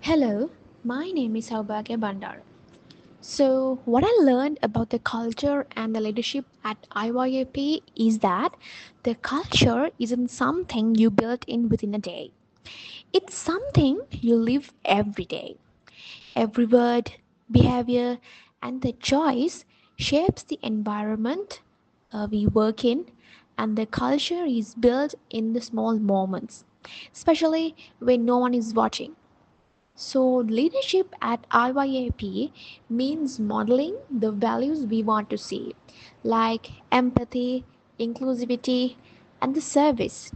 Hello, my name is Saubhagya Bandar. So, what I learned about the culture and the leadership at IYAP is that the culture isn't something you build in within a day. It's something you live every day. Every word, behavior, and the choice shapes the environment we work in, and the culture is built in the small moments, especially when no one is watching. So, leadership at IYAP means modeling the values we want to see, like empathy, inclusivity, and the service,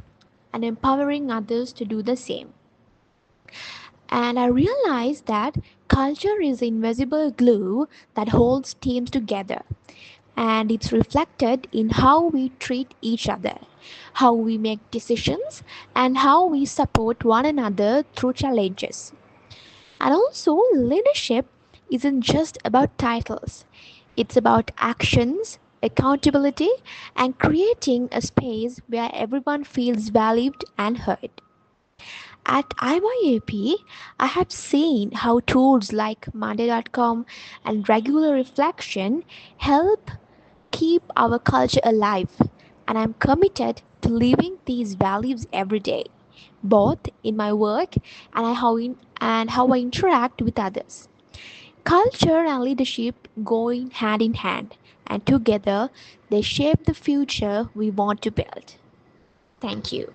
and empowering others to do the same. And I realized that culture is the invisible glue that holds teams together, and it's reflected in how we treat each other, how we make decisions, and how we support one another through challenges. And also, leadership isn't just about titles, it's about actions, accountability, and creating a space where everyone feels valued and heard. At IYAP, I have seen how tools like Monday.com and regular reflection help keep our culture alive, and I'm committed to living these values every day, both in my work and how I interact with others. Culture and leadership go in hand, and together they shape the future we want to build. Thank you.